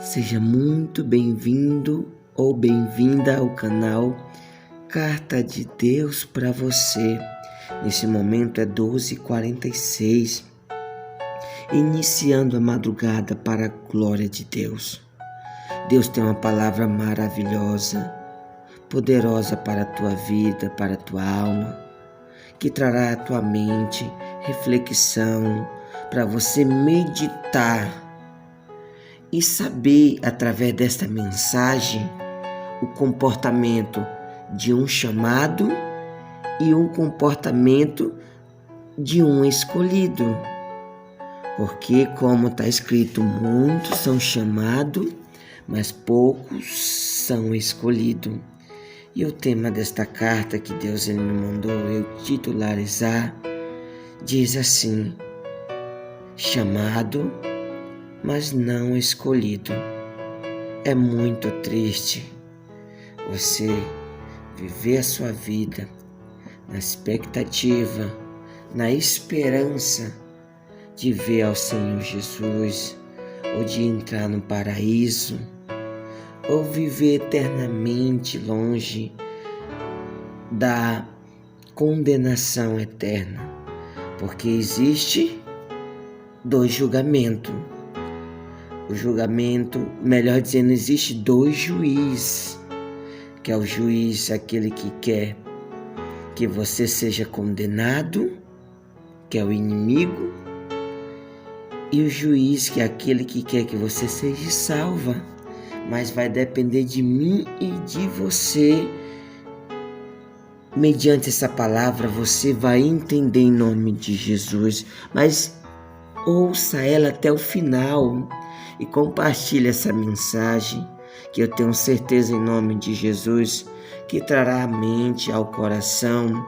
Seja muito bem-vindo ou bem-vinda ao canal Carta de Deus para você. Nesse momento é 12h46, iniciando a madrugada para a glória de Deus. Deus tem uma palavra maravilhosa, poderosa para a tua vida, para a tua alma, que trará à tua mente reflexão para você meditar e saber, através desta mensagem, o comportamento de um chamado e um comportamento de um escolhido. Porque, como está escrito, muitos são chamados, mas poucos são escolhidos. E o tema desta carta que Deus me mandou eu titularizar diz assim: chamado, mas não escolhido. É muito triste você viver a sua vida na expectativa, na esperança de ver ao Senhor Jesus, ou de entrar no paraíso, ou viver eternamente longe da condenação eterna, porque existe dois julgamentos. O julgamento, melhor dizendo, existe dois juízes, que é o juiz, aquele que quer que você seja condenado, que é o inimigo, e o juiz, que é aquele que quer que você seja salva, mas vai depender de mim e de você. Mediante essa palavra você vai entender em nome de Jesus, mas ouça ela até o final e compartilhe essa mensagem, que eu tenho certeza em nome de Jesus que trará à mente, ao coração,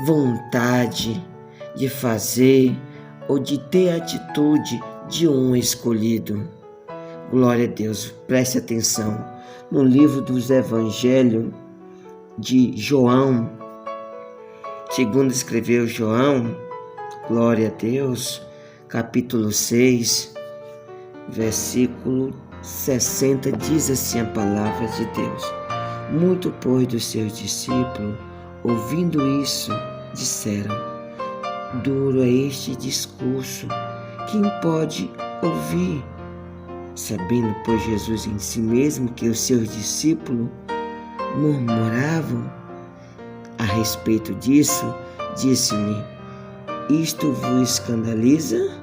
vontade de fazer ou de ter a atitude de um escolhido. Glória a Deus, preste atenção. No livro dos Evangelhos de João, segundo escreveu João, glória a Deus, capítulo 6, versículo 60, diz assim a palavra de Deus: muito, pois, dos seus discípulos, ouvindo isso, disseram: duro é este discurso, quem pode ouvir? Sabendo, pois, Jesus em si mesmo que os seus discípulos murmuravam a respeito disso, disse-lhe: isto vos escandaliza?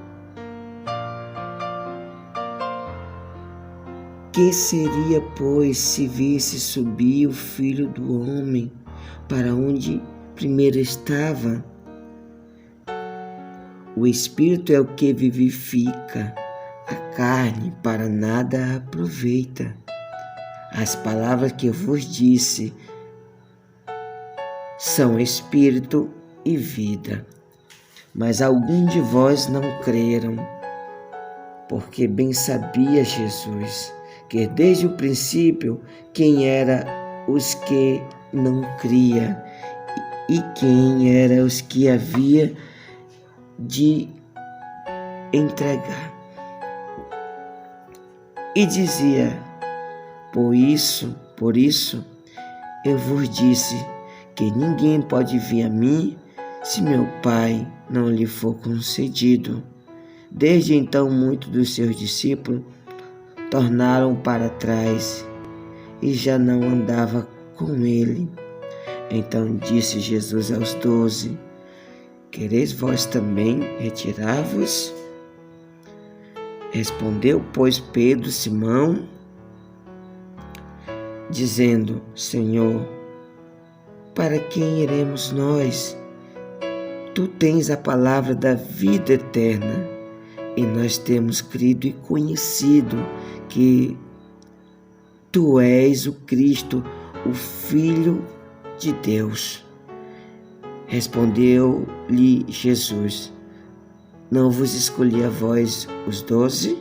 Que seria, pois, se visse subir o Filho do Homem para onde primeiro estava? O Espírito é o que vivifica, a carne para nada aproveita. As palavras que eu vos disse são Espírito e vida. Mas alguns de vós não creram, porque bem sabia Jesus que desde o princípio quem era os que não cria e quem era os que havia de entregar. E dizia: por isso eu vos disse que ninguém pode vir a mim se meu Pai não lhe for concedido. Desde então, muitos dos seus discípulos tornaram para trás e já não andava com ele. Então disse Jesus aos 12: quereis vós também retirar-vos? Respondeu, pois, Pedro, Simão, dizendo: Senhor, para quem iremos nós? Tu tens a palavra da vida eterna, e nós temos crido e conhecido que Tu és o Cristo, o Filho de Deus. Respondeu-lhe Jesus: não vos escolhi a vós os 12?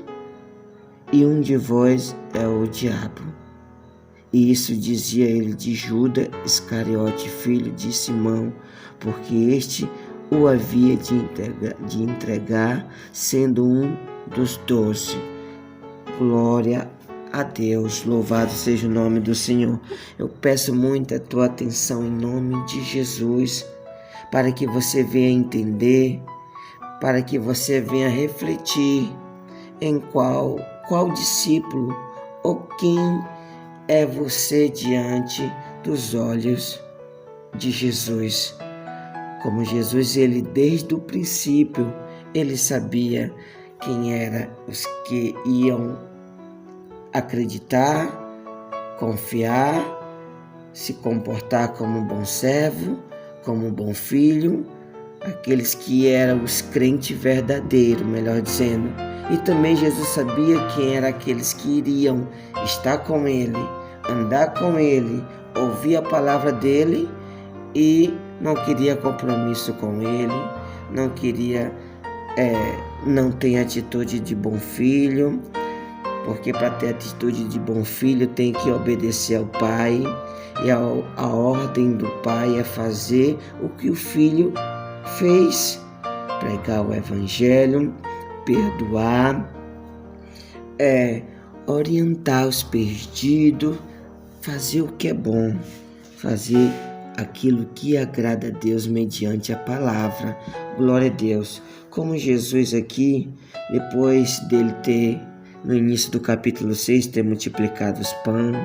E um de vós é o diabo. E isso dizia ele de Judas Iscariote, filho de Simão, porque este o havia de entregar, sendo um dos 12. Glória a Deus, louvado seja o nome do Senhor. Eu peço muito a tua atenção em nome de Jesus, para que você venha entender, para que você venha refletir em qual discípulo ou quem é você diante dos olhos de Jesus. Como Jesus, ele desde o princípio, ele sabia quem eram os que iam acreditar, confiar, se comportar como um bom servo, como um bom filho, aqueles que eram os crentes verdadeiros, melhor dizendo. E também Jesus sabia quem eram aqueles que iriam estar com ele, andar com ele, ouvir a palavra dele e não queria compromisso com ele, não queria, não tem atitude de bom filho, porque para ter atitude de bom filho tem que obedecer ao pai, e a ordem do pai é fazer o que o filho fez: pregar o evangelho, perdoar, orientar os perdidos, fazer o que é bom, fazer aquilo que agrada a Deus mediante a palavra. Glória a Deus. Como Jesus aqui, depois dele ter, no início do capítulo 6, ter multiplicado os pães,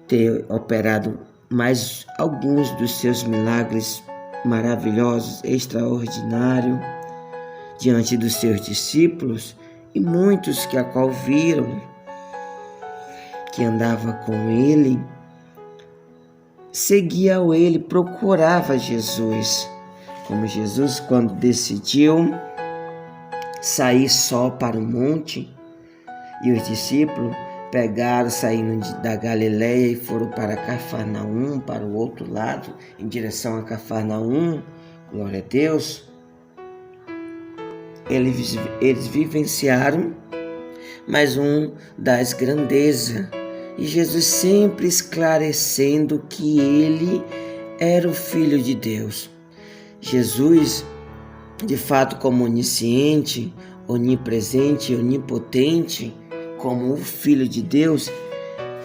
ter operado mais alguns dos seus milagres maravilhosos, extraordinários, diante dos seus discípulos, e muitos que a qual viram, que andava com ele, seguiam ele, procurava Jesus. Como Jesus, quando decidiu sair só para o monte, e os discípulos pegaram, saindo da Galileia e foram para Cafarnaum, para o outro lado, em direção a Cafarnaum, glória a Deus, eles vivenciaram mais um das grandezas, e Jesus sempre esclarecendo que ele era o Filho de Deus. Jesus, de fato, como onisciente, onipresente, onipotente, como o Filho de Deus,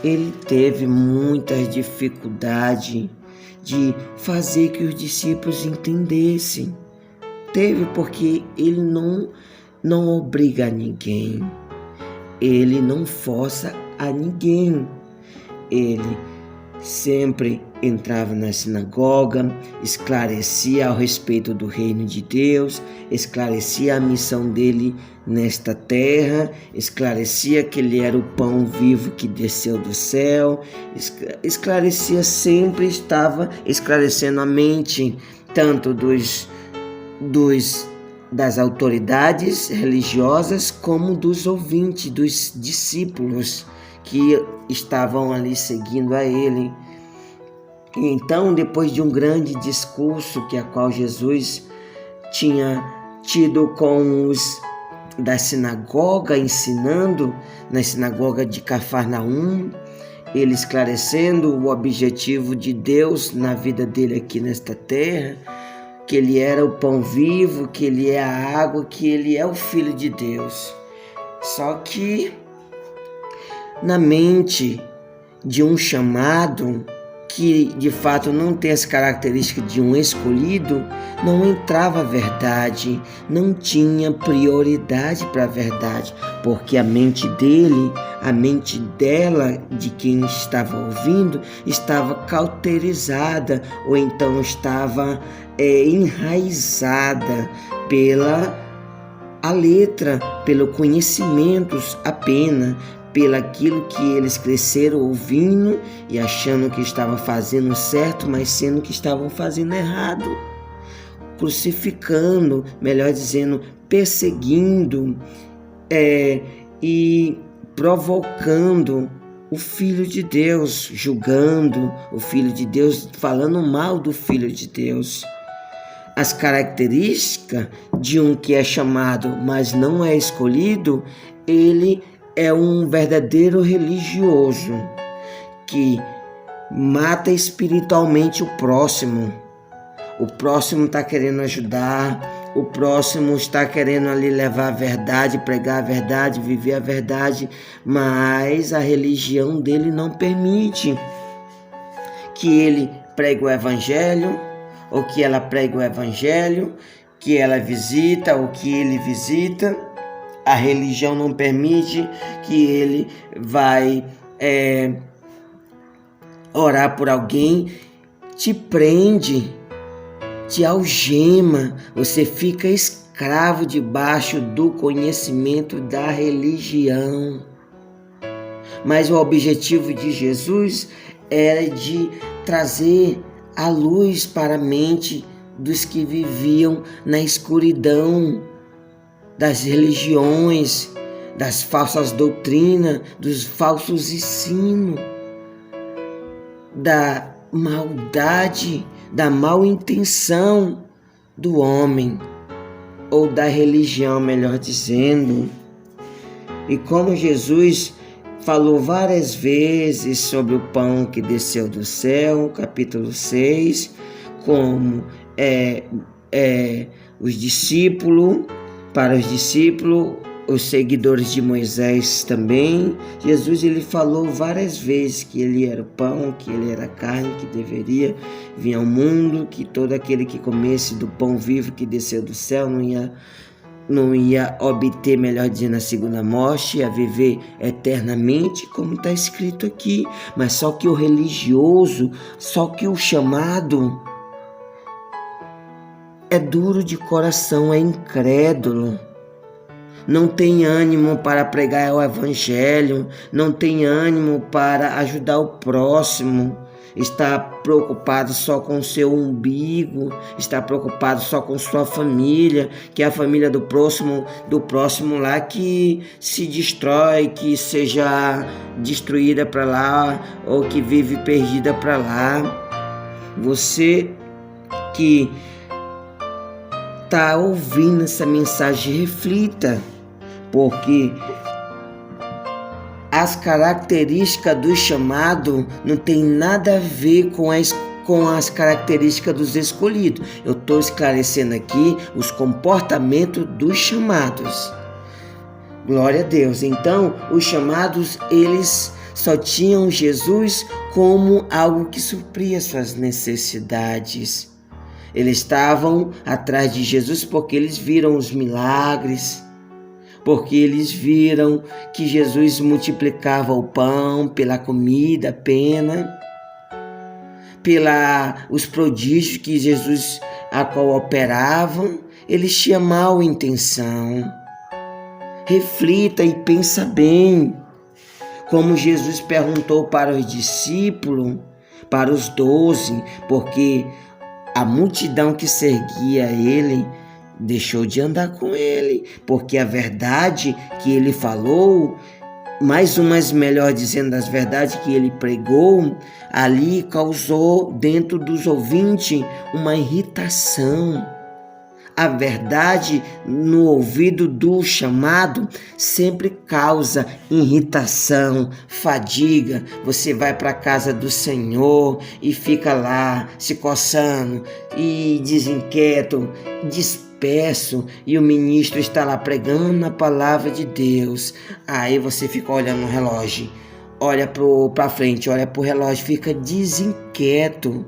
ele teve muitas dificuldades de fazer que os discípulos entendessem. Teve, porque ele não obriga a ninguém, ele não força a ninguém. Ele sempre entrava na sinagoga, esclarecia ao respeito do reino de Deus, esclarecia a missão dele nesta terra, esclarecia que ele era o pão vivo que desceu do céu, esclarecia, sempre estava esclarecendo a mente tanto das autoridades religiosas como dos ouvintes, dos discípulos que estavam ali seguindo a ele. E então, depois de um grande discurso que a qual Jesus tinha tido com os da sinagoga, ensinando na sinagoga de Cafarnaum, ele esclarecendo o objetivo de Deus na vida dele aqui nesta terra, que ele era o pão vivo, que ele é a água, que ele é o Filho de Deus. Só que na mente de um chamado, que de fato não tem as características de um escolhido, não entrava a verdade, não tinha prioridade para a verdade, porque a mente dele, a mente dela, de quem estava ouvindo, estava cauterizada, ou então estava enraizada pela a letra, pelo conhecimento apenas, pelaquilo que eles cresceram ouvindo e achando que estavam fazendo certo, mas sendo que estavam fazendo errado, crucificando, melhor dizendo, perseguindo e provocando o Filho de Deus, julgando o Filho de Deus, falando mal do Filho de Deus. As características de um que é chamado, mas não é escolhido, ele é um verdadeiro religioso que mata espiritualmente o próximo. O próximo está querendo ajudar, o próximo está querendo ali levar a verdade, pregar a verdade, viver a verdade, mas a religião dele não permite que ele pregue o evangelho, ou que ela pregue o evangelho, que ela visita ou que ele visita. A religião não permite que ele vai orar por alguém, te prende, te algema, você fica escravo debaixo do conhecimento da religião. Mas o objetivo de Jesus era de trazer a luz para a mente dos que viviam na escuridão das religiões, das falsas doutrinas, dos falsos ensinos, da maldade, da mal intenção do homem, ou da religião, melhor dizendo. E como Jesus falou várias vezes sobre o pão que desceu do céu, capítulo 6, como para os discípulos, os seguidores de Moisés também. Jesus ele falou várias vezes que ele era o pão, que ele era a carne, que deveria vir ao mundo, que todo aquele que comesse do pão vivo que desceu do céu não ia obter, melhor dizendo, a segunda morte, ia viver eternamente, como está escrito aqui. Mas só que o religioso, só que o chamado é duro de coração, é incrédulo, não tem ânimo para pregar o evangelho, não tem ânimo para ajudar o próximo, está preocupado só com o seu umbigo, está preocupado só com sua família, que é a família do próximo lá que se destrói, que seja destruída para lá, ou que vive perdida para lá. Você que está ouvindo essa mensagem, reflita, porque as características do chamado não tem nada a ver com as características dos escolhidos. Eu estou esclarecendo aqui os comportamentos dos chamados. Glória a Deus. Então, os chamados, eles só tinham Jesus como algo que supria suas necessidades. Eles estavam atrás de Jesus porque eles viram os milagres, porque eles viram que Jesus multiplicava o pão pela comida apenas, os prodígios que Jesus a qual operavam. Eles tinham mal intenção. Reflita e pensa bem, como Jesus perguntou para os discípulos, para os 12, porque a multidão que seguia ele deixou de andar com ele, porque a verdade que ele falou, melhor dizendo, as verdades que ele pregou, ali causou dentro dos ouvintes uma irritação. A verdade no ouvido do chamado sempre causa irritação, fadiga. Você vai para a casa do Senhor e fica lá se coçando e desinquieto, disperso, e o ministro está lá pregando a palavra de Deus. Aí você fica olhando o relógio, olha para frente, olha para o relógio, fica desinquieto.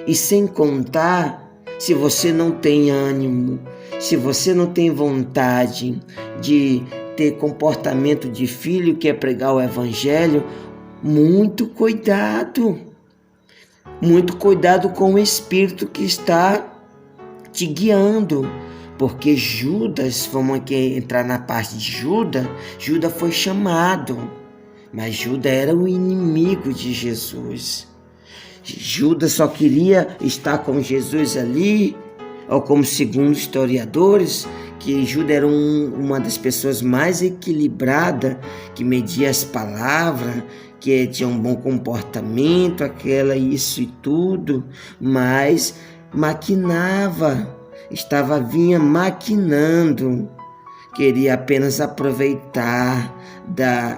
E sem contar, se você não tem ânimo, se você não tem vontade de ter comportamento de filho que é pregar o evangelho, muito cuidado com o espírito que está te guiando, porque Judas, vamos aqui entrar na parte de Judas. Judas foi chamado, mas Judas era o inimigo de Jesus. Judas só queria estar com Jesus ali, ou como segundo historiadores, que Judas era uma das pessoas mais equilibradas, que media as palavras, que tinha um bom comportamento, isso e tudo, mas vinha maquinando, queria apenas aproveitar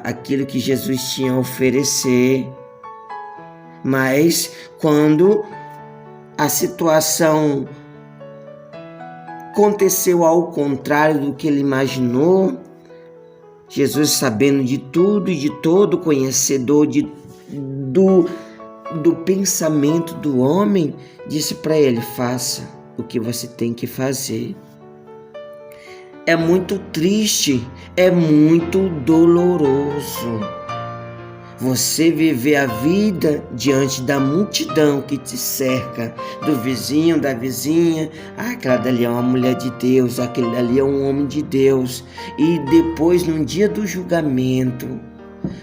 aquilo que Jesus tinha a oferecer. Mas quando a situação aconteceu ao contrário do que ele imaginou. Jesus, sabendo de tudo e de todo, conhecedor do pensamento do homem, disse para ele: faça o que você tem que fazer. É muito triste, é muito doloroso você viver a vida diante da multidão que te cerca, do vizinho, da vizinha. Aquela dali é uma mulher de Deus, aquele ali é um homem de Deus. E depois, no dia do julgamento,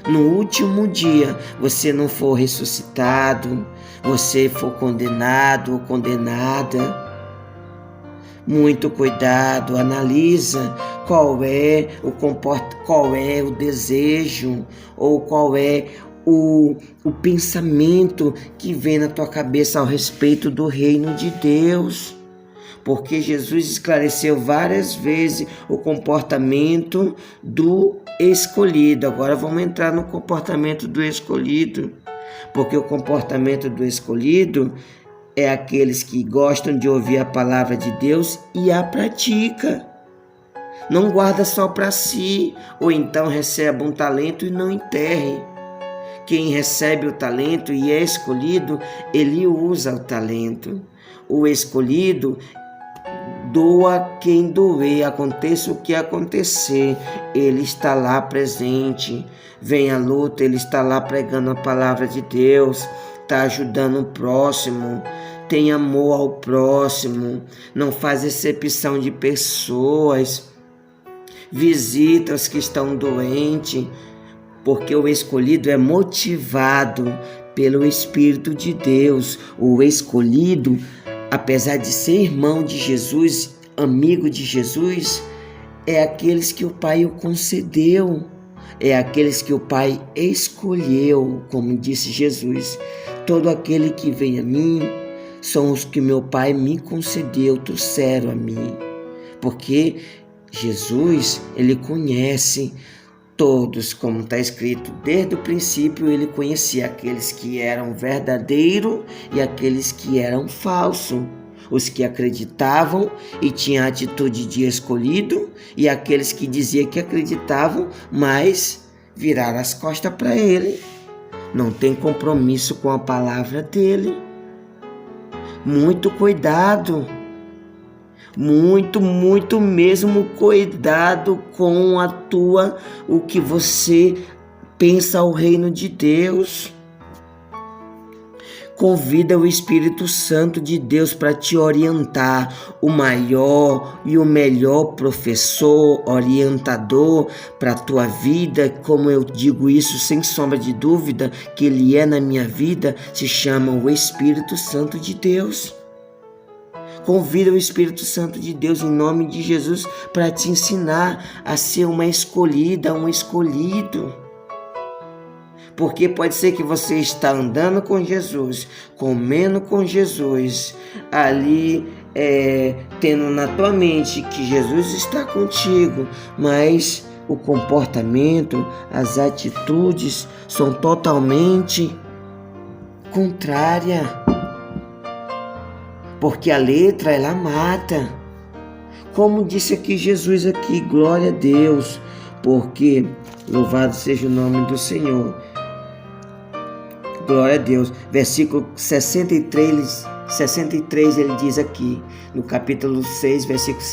no último dia, você não for ressuscitado, você for condenado ou condenada. Muito cuidado, analisa qual é o desejo ou qual é o pensamento que vem na tua cabeça ao respeito do reino de Deus. Porque Jesus esclareceu várias vezes o comportamento do escolhido. Agora vamos entrar no comportamento do escolhido. Porque o comportamento do escolhido é aqueles que gostam de ouvir a palavra de Deus e a pratica. Não guarda só para si, ou então recebe um talento e não enterre. Quem recebe o talento e é escolhido, ele usa o talento. O escolhido doa quem doer, aconteça o que acontecer, ele está lá presente. Vem a luta, ele está lá pregando a palavra de Deus, está ajudando o próximo, tem amor ao próximo, não faz exceção de pessoas, visita os que estão doentes, porque o escolhido é motivado pelo Espírito de Deus. O escolhido, apesar de ser irmão de Jesus, amigo de Jesus, é aqueles que o Pai o concedeu, é aqueles que o Pai escolheu, como disse Jesus. Todo aquele que vem a mim são os que meu Pai me concedeu, trouxeram a mim. Porque Jesus, ele conhece todos, como está escrito, desde o princípio ele conhecia aqueles que eram verdadeiros e aqueles que eram falsos. Os que acreditavam e tinham a atitude de escolhido e aqueles que diziam que acreditavam, mas viraram as costas para ele. Não tem compromisso com a palavra dele. Muito cuidado, muito mesmo cuidado com o que você pensa ao reino de Deus. Convida o Espírito Santo de Deus para te orientar, o maior e o melhor professor, orientador para a tua vida, como eu digo isso sem sombra de dúvida, que ele é na minha vida, se chama o Espírito Santo de Deus. Convida o Espírito Santo de Deus em nome de Jesus para te ensinar a ser uma escolhida, um escolhido. Porque pode ser que você está andando com Jesus, comendo com Jesus, ali tendo na tua mente que Jesus está contigo, mas o comportamento, as atitudes são totalmente contrárias. Porque a letra, ela mata. Como disse aqui Jesus aqui, glória a Deus, porque louvado seja o nome do Senhor. Glória a Deus. Versículo 63 ele diz aqui, no capítulo 6, versículo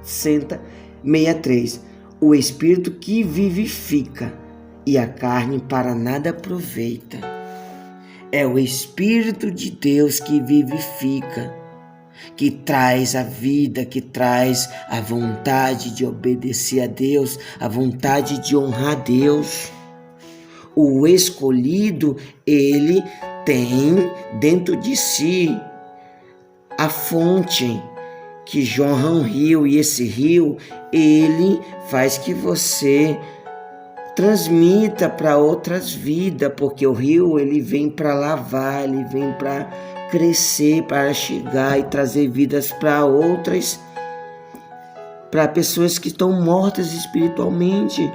63. O Espírito que vivifica e a carne para nada aproveita. É o Espírito de Deus que vivifica, que traz a vida, que traz a vontade de obedecer a Deus, a vontade de honrar a Deus. O escolhido, ele tem dentro de si a fonte que jorra um rio, e esse rio, ele faz que você transmita para outras vidas, porque o rio, ele vem para lavar, ele vem para crescer, para chegar e trazer vidas para outras, para pessoas que estão mortas espiritualmente.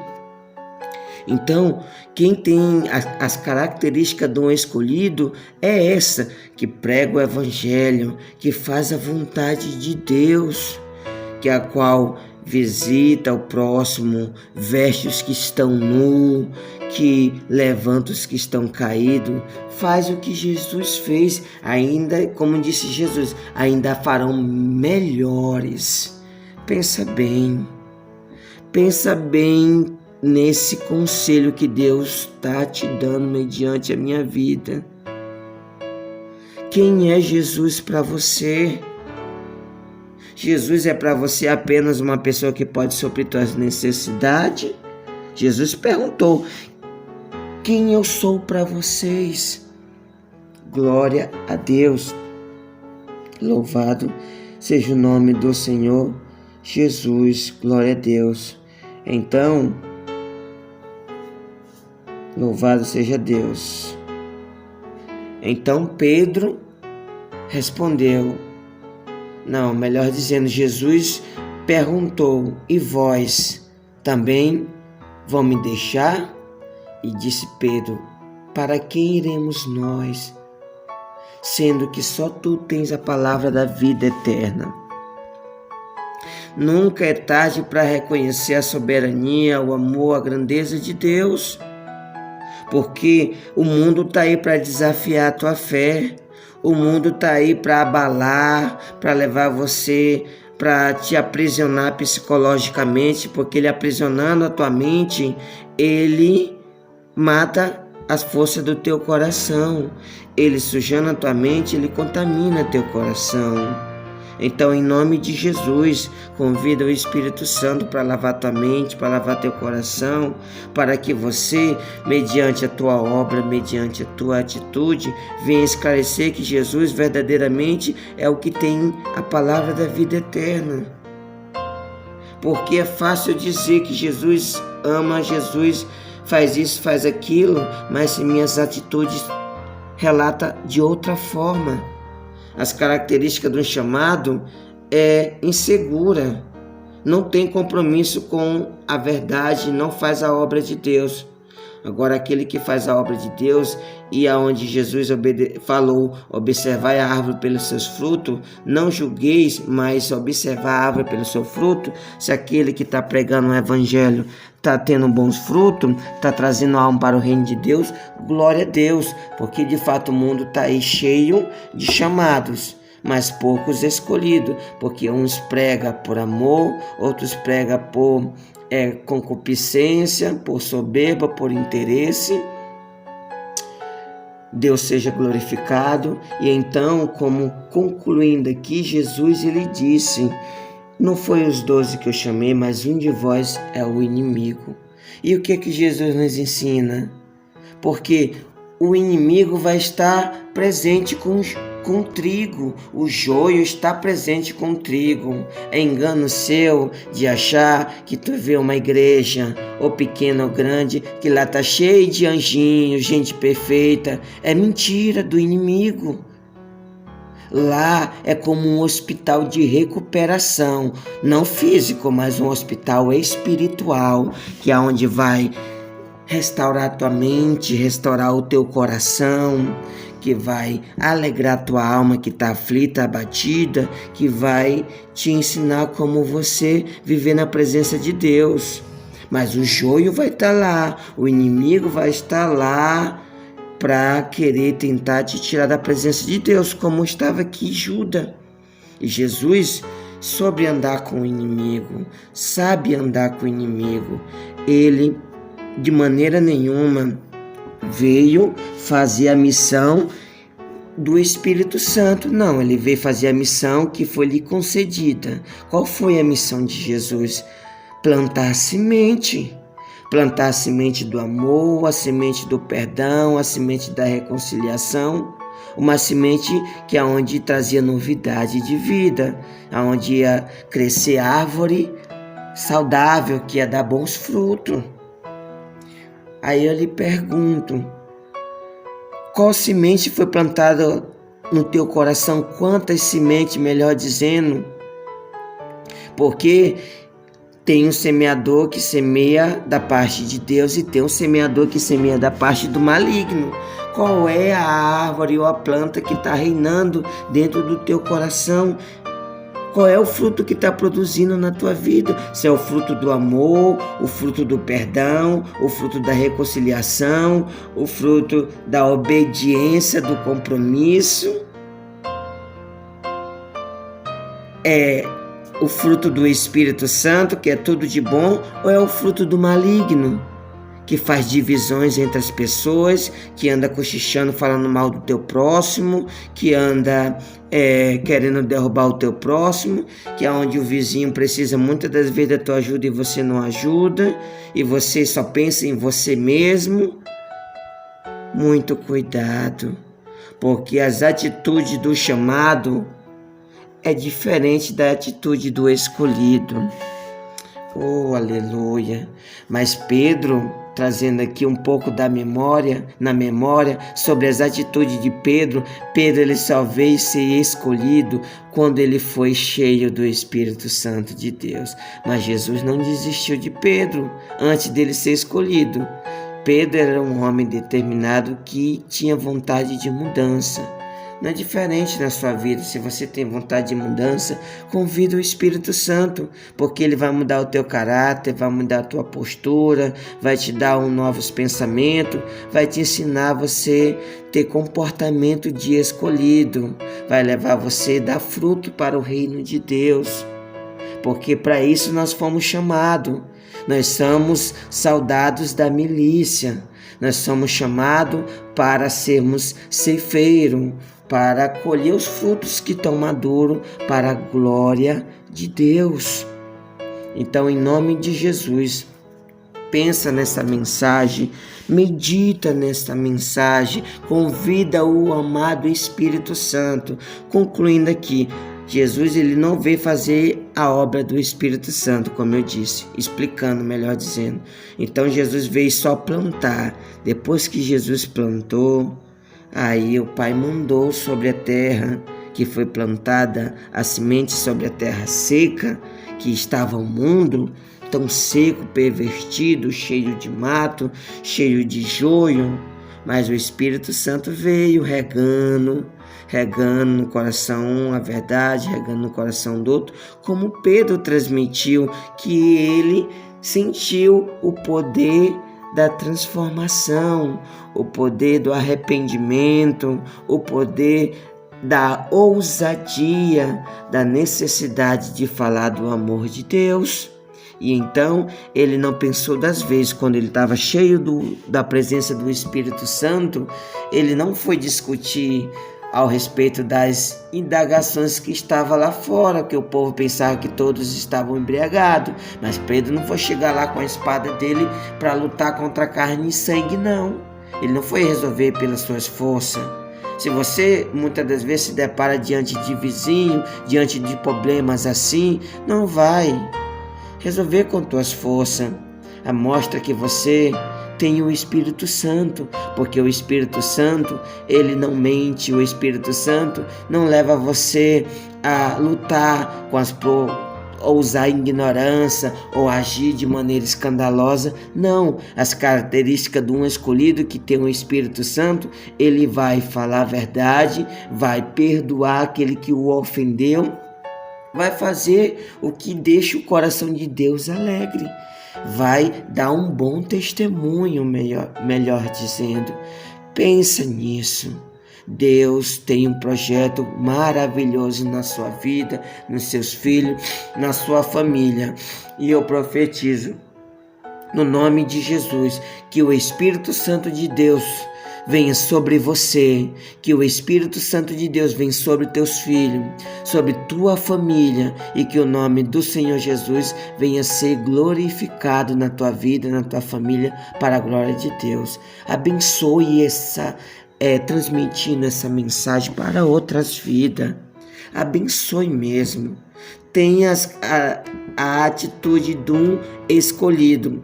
Então, quem tem as características de um escolhido é essa, que prega o evangelho, que faz a vontade de Deus, porque a qual visita o próximo, veste os que estão nus, que levanta os que estão caídos, faz o que Jesus fez, ainda, como disse Jesus, ainda farão melhores. Pensa bem nesse conselho que Deus está te dando mediante a minha vida. Quem é Jesus para você? Jesus é para você apenas uma pessoa que pode suprir tuas necessidades? Jesus perguntou: quem eu sou para vocês? Glória a Deus. Louvado seja o nome do Senhor Jesus. Glória a Deus. Então, louvado seja Deus. Então Pedro respondeu, não, melhor dizendo, Jesus perguntou: e vós também vão me deixar? E disse Pedro: para quem iremos nós, sendo que só tu tens a palavra da vida eterna? Nunca é tarde para reconhecer a soberania, o amor, a grandeza de Deus, porque o mundo está aí para desafiar a tua fé. O mundo está aí para abalar, para levar você, para te aprisionar psicologicamente, porque ele aprisionando a tua mente, ele mata as forças do teu coração. Ele sujando a tua mente, ele contamina teu coração. Então, em nome de Jesus, convida o Espírito Santo para lavar tua mente, para lavar teu coração, para que você, mediante a tua obra, mediante a tua atitude, venha esclarecer que Jesus verdadeiramente é o que tem a palavra da vida eterna. Porque é fácil dizer que Jesus ama, Jesus faz isso, faz aquilo, mas se minhas atitudes relatam de outra forma. As características do chamado é insegura, não tem compromisso com a verdade, não faz a obra de Deus. Agora, aquele que faz a obra de Deus, e aonde Jesus falou, observai a árvore pelos seus frutos, não julgueis, mas observar a árvore pelo seu fruto. Se aquele que está pregando o evangelho está tendo bons frutos, está trazendo alma para o reino de Deus, glória a Deus, porque de fato o mundo está aí cheio de chamados, mas poucos escolhidos, porque uns pregam por amor, outros pregam por concupiscência, por soberba, por interesse. Deus seja glorificado. E então, como concluindo aqui, Jesus ele disse: não foi os 12 que eu chamei, mas um de vós é o inimigo. E o que é que Jesus nos ensina? Porque o inimigo vai estar presente com trigo, o joio está presente com trigo. É engano seu de achar que tu vê uma igreja, ou pequena ou grande, que lá está cheio de anjinhos, gente perfeita. É mentira do inimigo. Lá é como um hospital de recuperação, não físico, mas um hospital espiritual, que é onde vai restaurar a tua mente, restaurar o teu coração, que vai alegrar a tua alma que está aflita, abatida, que vai te ensinar como você viver na presença de Deus. Mas o joio vai estar lá, o inimigo vai estar lá para querer tentar te tirar da presença de Deus, como estava aqui Judas. E Jesus soube andar com o inimigo, sabe andar com o inimigo. Ele, de maneira nenhuma, veio fazer a missão do Espírito Santo. Não, ele veio fazer a missão que foi lhe concedida. Qual foi a missão de Jesus? Plantar a semente. Plantar a semente do amor, a semente do perdão, a semente da reconciliação. Uma semente que é onde trazia novidade de vida, aonde ia crescer árvore saudável, que ia dar bons frutos. Aí eu lhe pergunto: qual semente foi plantada no teu coração? Quantas sementes, melhor dizendo? Porque tem um semeador que semeia da parte de Deus e tem um semeador que semeia da parte do maligno. Qual é a árvore ou a planta que está reinando dentro do teu coração? qual é o fruto que está produzindo na tua vida. Se é o fruto do amor, o fruto do perdão, o fruto da reconciliação, o fruto da obediência, do compromisso. É o fruto do Espírito Santo, que é tudo de bom, ou é o fruto do maligno, que faz divisões entre as pessoas, que anda cochichando, falando mal do teu próximo, que anda querendo derrubar o teu próximo, que é onde o vizinho precisa muitas das vezes da tua ajuda e você não ajuda, e você só pensa em você mesmo. Muito cuidado, porque as atitudes do chamado é diferente da atitude do escolhido. Oh, aleluia! Mas Pedro, trazendo aqui um pouco na memória, sobre as atitudes de Pedro, ele só veio ser escolhido quando ele foi cheio do Espírito Santo de Deus. Mas Jesus não desistiu de Pedro antes dele ser escolhido. Pedro era um homem determinado que tinha vontade de mudança. Não é diferente na sua vida. Se você tem vontade de mudança, convida o Espírito Santo, porque ele vai mudar o teu caráter, vai mudar a tua postura, vai te dar novos pensamentos, vai te ensinar você ter comportamento de escolhido, vai levar você a dar fruto para o reino de Deus, porque para isso nós fomos chamados. Nós somos soldados da milícia, nós somos chamados para sermos ceifeiros, para colher os frutos que estão maduros para a glória de Deus. Então, em nome de Jesus, pensa nessa mensagem, medita nessa mensagem, convida o amado Espírito Santo. Concluindo aqui, Jesus ele não veio fazer a obra do Espírito Santo, como eu disse, explicando, melhor dizendo. Então Jesus veio só plantar. Depois que Jesus plantou, aí o Pai mandou sobre a terra que foi plantada a semente, sobre a terra seca, que estava o mundo tão seco, pervertido, cheio de mato, cheio de joio. Mas o Espírito Santo veio regando no coração a verdade, regando no coração do outro, como Pedro transmitiu, que ele sentiu o poder da transformação, o poder do arrependimento, o poder da ousadia, da necessidade de falar do amor de Deus. E então ele não pensou das vezes, quando ele estava cheio da presença do Espírito Santo, ele não foi discutir ao respeito das indagações que estavam lá fora, que o povo pensava que todos estavam embriagados. Mas Pedro não foi chegar lá com a espada dele para lutar contra carne e sangue, não. Ele não foi resolver pelas suas forças. Se você muitas das vezes se depara diante de vizinho, diante de problemas assim, não vai resolver com tuas forças. Mostra que você tem o Espírito Santo, porque o Espírito Santo, ele não mente, o Espírito Santo não leva você a lutar ou usar ignorância, ou agir de maneira escandalosa. Não, as características de um escolhido que tem o Espírito Santo, ele vai falar a verdade, vai perdoar aquele que o ofendeu, vai fazer o que deixa o coração de Deus alegre, vai dar um bom testemunho, melhor dizendo. Pensa nisso. Deus tem um projeto maravilhoso na sua vida, nos seus filhos, na sua família. E eu profetizo, no nome de Jesus, que o Espírito Santo de Deus venha sobre você, que o Espírito Santo de Deus venha sobre teus filhos, sobre tua família, e que o nome do Senhor Jesus venha ser glorificado na tua vida, na tua família, para a glória de Deus. Abençoe transmitindo essa mensagem para outras vidas. Abençoe mesmo. Tenha a atitude de um escolhido,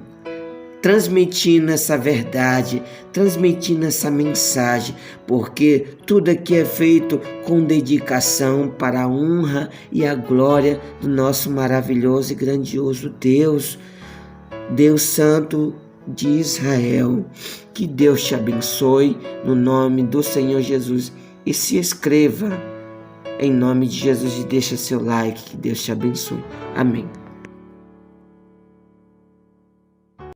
transmitindo essa verdade, transmitindo essa mensagem, porque tudo aqui é feito com dedicação para a honra e a glória do nosso maravilhoso e grandioso Deus, Deus Santo de Israel. Que Deus te abençoe no nome do Senhor Jesus, e se inscreva Em nome de Jesus, deixa seu like, que Deus te abençoe. Amém.